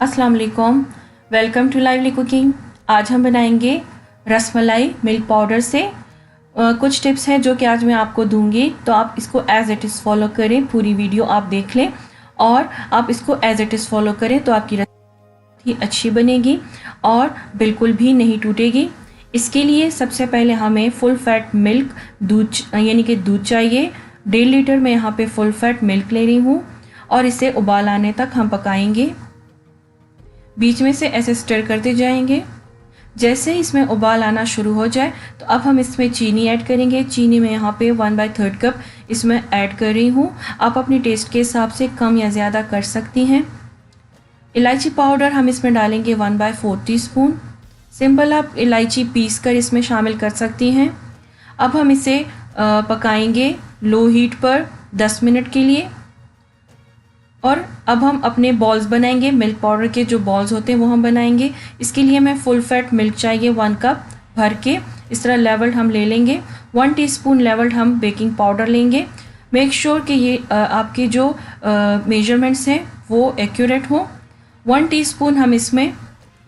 अस्सलाम वालेकुम, welcome to lively cooking. आज हम बनाएंगे रसमलाई मिल्क पाउडर से। कुछ टिप्स हैं जो कि आज मैं आपको दूंगी, तो आप इसको एज़ इट इज़ फॉलो करें। पूरी वीडियो आप देख लें और आप इसको एज़ इट इज़ फॉलो करें तो आपकी रेसिपी अच्छी बनेगी और बिल्कुल भी नहीं टूटेगी। इसके लिए सबसे पहले हमें फुल फैट मिल्क दूध यानी कि दूध चाहिए। 1.5 लीटर में यहाँ पे फुल फैट मिल्क ले रही हूँ और इसे उबाल आने तक हम पकाएंगे। बीच में से ऐसे स्टर करते जाएंगे। जैसे ही इसमें उबाल आना शुरू हो जाए तो अब हम इसमें चीनी ऐड करेंगे। चीनी में यहाँ पे 1/3 कप इसमें ऐड कर रही हूँ। आप अपने टेस्ट के हिसाब से कम या ज़्यादा कर सकती हैं। इलायची पाउडर हम इसमें डालेंगे 1/4 टीस्पून। सिंपल आप इलायची पीस कर इसमें शामिल कर सकती हैं। अब हम इसे पकाएंगे लो हीट पर 10 मिनट के लिए। और अब हम अपने बॉल्स बनाएंगे। मिल्क पाउडर के जो बॉल्स होते हैं वो हम बनाएंगे। इसके लिए हमें फुल फैट मिल्क चाहिए 1 कप भर के। इस तरह लेवल्ड हम ले लेंगे। 1 टीस्पून लेवल्ड हम बेकिंग पाउडर लेंगे। मेक श्योर कि ये आपके जो मेजरमेंट्स हैं वो एक्यूरेट हो। 1 टीस्पून हम इसमें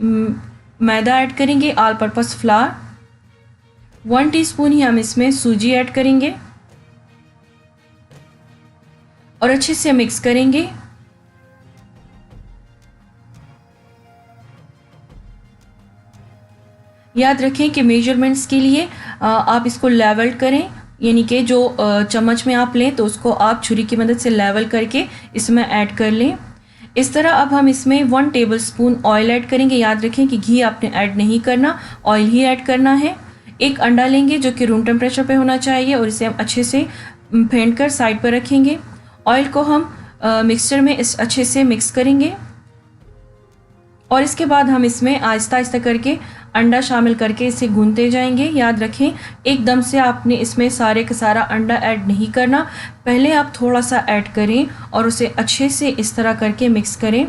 मैदा ऐड करेंगे, ऑल पर्पस फ्लावर। 1 टीस्पून ही हम इसमें सूजी ऐड करेंगे और अच्छे से मिक्स करेंगे। याद रखें कि मेजरमेंट्स के लिए आप इसको लेवल करें, यानी कि जो चम्मच में आप लें तो उसको आप छुरी की मदद से लेवल करके इसमें ऐड कर लें। इस तरह अब हम इसमें 1 टेबलस्पून ऑयल ऐड करेंगे। याद रखें कि घी आपने ऐड नहीं करना, ऑयल ही ऐड करना है। एक अंडा लेंगे जो कि रूम टेम्परेचर पे होना चाहिए और इसे हम अच्छे से फेंट कर साइड पर रखेंगे। ऑयल को हम मिक्सचर में अच्छे से मिक्स करेंगे और इसके बाद हम इसमें आहिस्ता आहिस्ता करके अंडा शामिल करके इसे गूंथते जाएंगे। याद रखें एकदम से आपने इसमें सारे का सारा अंडा ऐड नहीं करना, पहले आप थोड़ा सा ऐड करें और उसे अच्छे से इस तरह करके मिक्स करें।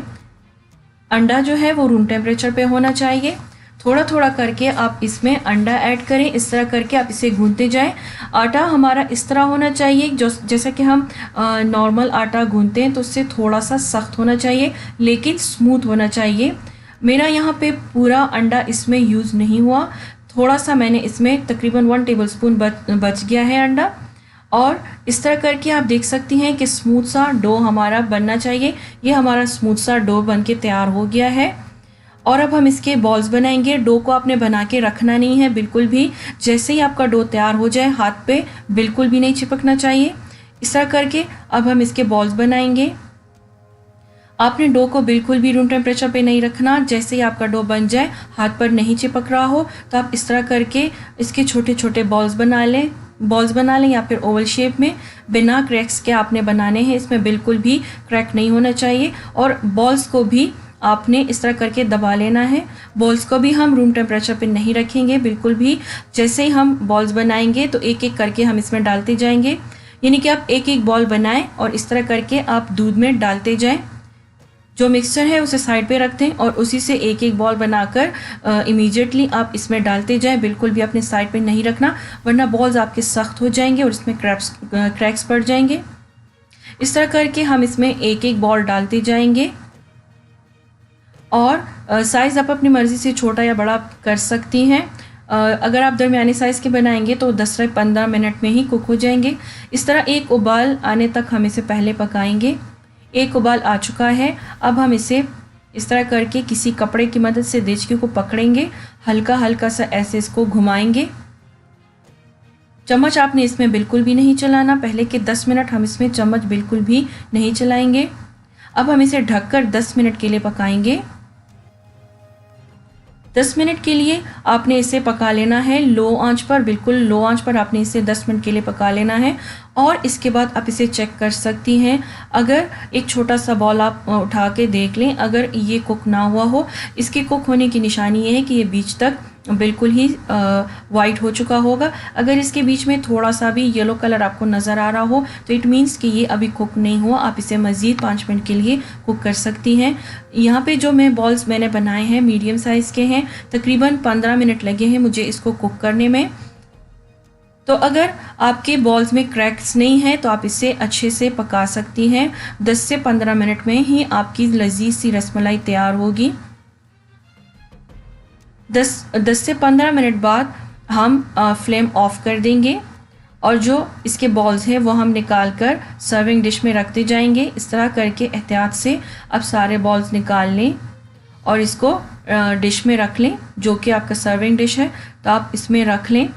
अंडा जो है वो रूम टेम्परेचर पे होना चाहिए। थोड़ा थोड़ा करके आप इसमें अंडा ऐड करें। इस तरह करके आप इसे गूंथते जाएं। आटा हमारा इस तरह होना चाहिए जो जैसा कि हम नॉर्मल आटा गूंथते हैं तो उससे थोड़ा सा सख्त होना चाहिए लेकिन स्मूथ होना चाहिए। मेरा यहाँ पे पूरा अंडा इसमें यूज़ नहीं हुआ, थोड़ा सा मैंने इसमें तकरीबन 1 टेबलस्पून बच गया है अंडा। और इस तरह करके आप देख सकती हैं कि स्मूथ सा डो हमारा बनना चाहिए। ये हमारा स्मूथ सा डो बन के तैयार हो गया है और अब हम इसके बॉल्स बनाएंगे। डो को आपने बना के रखना नहीं है बिल्कुल भी। जैसे ही आपका डो तैयार हो जाए हाथ पे बिल्कुल भी नहीं चिपकना चाहिए। इस तरह करके अब हम इसके बॉल्स बनाएंगे। आपने डो को बिल्कुल भी रूम टेम्परेचर पे नहीं रखना। जैसे ही आपका डो बन जाए हाथ पर नहीं चिपक रहा हो तो आप इस तरह करके इसके छोटे छोटे बॉल्स बना लें या फिर ओवल शेप में। बिना क्रैक्स के आपने बनाने हैं, इसमें बिल्कुल भी क्रैक नहीं होना चाहिए। और बॉल्स को भी आपने इस तरह करके दबा लेना है। बॉल्स को भी हम रूम टेम्परेचर पे नहीं रखेंगे बिल्कुल भी। जैसे ही हम बॉल्स बनाएंगे तो एक एक करके हम इसमें डालते जाएंगे, यानी कि आप एक एक बॉल बनाएं और इस तरह करके आप दूध में डालते जाएं। जो मिक्सचर है उसे साइड पे रख दें और उसी से एक एक बॉल बनाकर इमीडिएटली आप इसमें डालते जाएं। बिल्कुल भी अपने साइड पे नहीं रखना वरना बॉल्स आपके सख्त हो जाएंगे और इसमें क्रैक्स पड़ जाएंगे। इस तरह करके हम इसमें एक एक बॉल डालते जाएंगे और साइज़ आप अपनी मर्ज़ी से छोटा या बड़ा कर सकती हैं। अगर आप दरमियाने साइज़ के बनाएंगे तो 10 से 15 मिनट में ही कुक हो जाएंगे। इस तरह एक उबाल आने तक हम इसे पहले पकाएंगे। एक उबाल आ चुका है। अब हम इसे इस तरह करके किसी कपड़े की मदद से देचकी को पकड़ेंगे, हल्का हल्का सा ऐसे इसको घुमाएंगे। चम्मच आपने इसमें बिल्कुल भी नहीं चलाना। पहले के 10 मिनट हम इसमें चम्मच बिल्कुल भी नहीं चलाएंगे। अब हम इसे ढककर 10 मिनट के लिए पकाएंगे। 10 मिनट के लिए आपने इसे पका लेना है लो आंच पर, बिल्कुल लो आंच पर आपने इसे 10 मिनट के लिए पका लेना है। और इसके बाद आप इसे चेक कर सकती हैं। अगर एक छोटा सा बॉल आप उठा के देख लें, अगर ये कुक ना हुआ हो, इसके कुक होने की निशानी ये है कि ये बीच तक बिल्कुल ही वाइट हो चुका होगा। अगर इसके बीच में थोड़ा सा भी येलो कलर आपको नज़र आ रहा हो तो इट मीन्स कि ये अभी कुक नहीं हुआ। आप इसे मज़ीद 5 मिनट के लिए कुक कर सकती हैं। यहाँ पे जो बॉल्स मैंने बनाए हैं मीडियम साइज़ के हैं। तकरीबन 15 मिनट लगे हैं मुझे इसको कुक करने में। तो अगर आपके बॉल्स में क्रैक्स नहीं है तो आप इसे अच्छे से पका सकती हैं। 10 से 15 मिनट में ही आपकी लजीज सी रसमलाई तैयार होगी। 10 से 15 मिनट बाद हम फ्लेम ऑफ कर देंगे और जो इसके बॉल्स हैं वो हम निकाल कर सर्विंग डिश में रखते जाएंगे। इस तरह करके एहतियात से अब सारे बॉल्स निकाल लें और इसको डिश में रख लें, जो कि आपका सर्विंग डिश है तो आप इसमें रख लें।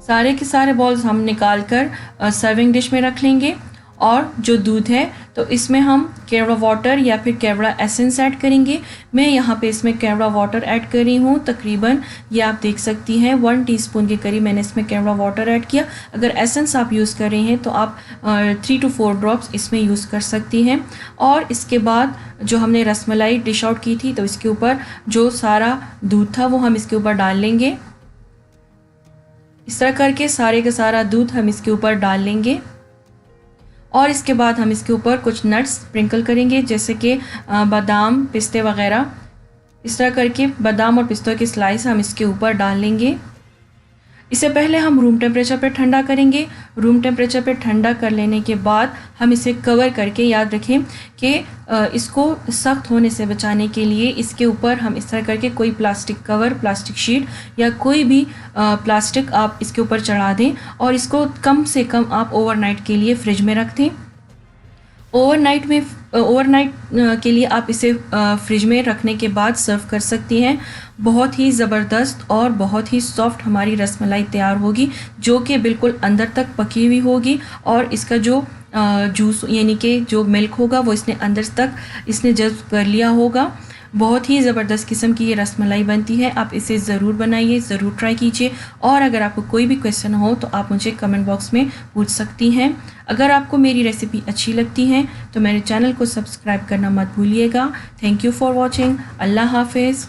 सारे के सारे बॉल्स हम निकाल कर सर्विंग डिश में रख लेंगे। और जो दूध है तो इसमें हम केवड़ा वाटर या फिर केवड़ा एसेंस ऐड करेंगे। मैं यहाँ पे इसमें केवड़ा वाटर ऐड कर रही हूँ। तकरीबन ये आप देख सकती हैं 1 टीस्पून के करीब मैंने इसमें केवड़ा वाटर ऐड किया। अगर एसेंस आप यूज़ कर रहे हैं तो आप 3 to 4 ड्रॉप्स इसमें यूज़ कर सकती हैं। और इसके बाद जो हमने रसमलाई डिश आउट की थी तो इसके ऊपर जो सारा दूध था वो हम इसके ऊपर डाल लेंगे। इस तरह करके सारे का सारा दूध हम इसके ऊपर डाल लेंगे और इसके बाद हम इसके ऊपर कुछ नट्स स्प्रिंकल करेंगे, जैसे कि बादाम, पिस्ते वगैरह। इस तरह करके बादाम और पिस्तों की स्लाइस हम इसके ऊपर डाल लेंगे। इसे पहले हम रूम टेम्परेचर पे ठंडा करेंगे। रूम टेम्परेचर पे ठंडा कर लेने के बाद हम इसे कवर करके, याद रखें कि इसको सख्त होने से बचाने के लिए इसके ऊपर हम इस तरह करके कोई प्लास्टिक कवर, प्लास्टिक शीट या कोई भी प्लास्टिक आप इसके ऊपर चढ़ा दें और इसको कम से कम आप ओवरनाइट के लिए फ्रिज में रख दें। ओवरनाइट के लिए आप इसे फ्रिज में रखने के बाद सर्व कर सकती हैं। बहुत ही ज़बरदस्त और बहुत ही सॉफ्ट हमारी रसमलाई तैयार होगी, जो कि बिल्कुल अंदर तक पकी हुई होगी और इसका जो जूस यानी कि जो मिल्क होगा वो इसने अंदर तक इसने जज़्ब कर लिया होगा। बहुत ही ज़बरदस्त किस्म की ये रसमलाई बनती है। आप इसे ज़रूर बनाइए, ज़रूर ट्राई कीजिए। और अगर आपको कोई भी क्वेश्चन हो तो आप मुझे कमेंट बॉक्स में पूछ सकती हैं। अगर आपको मेरी रेसिपी अच्छी लगती है तो मेरे चैनल को सब्सक्राइब करना मत भूलिएगा। Thank you for watching. अल्लाह हाफिज़।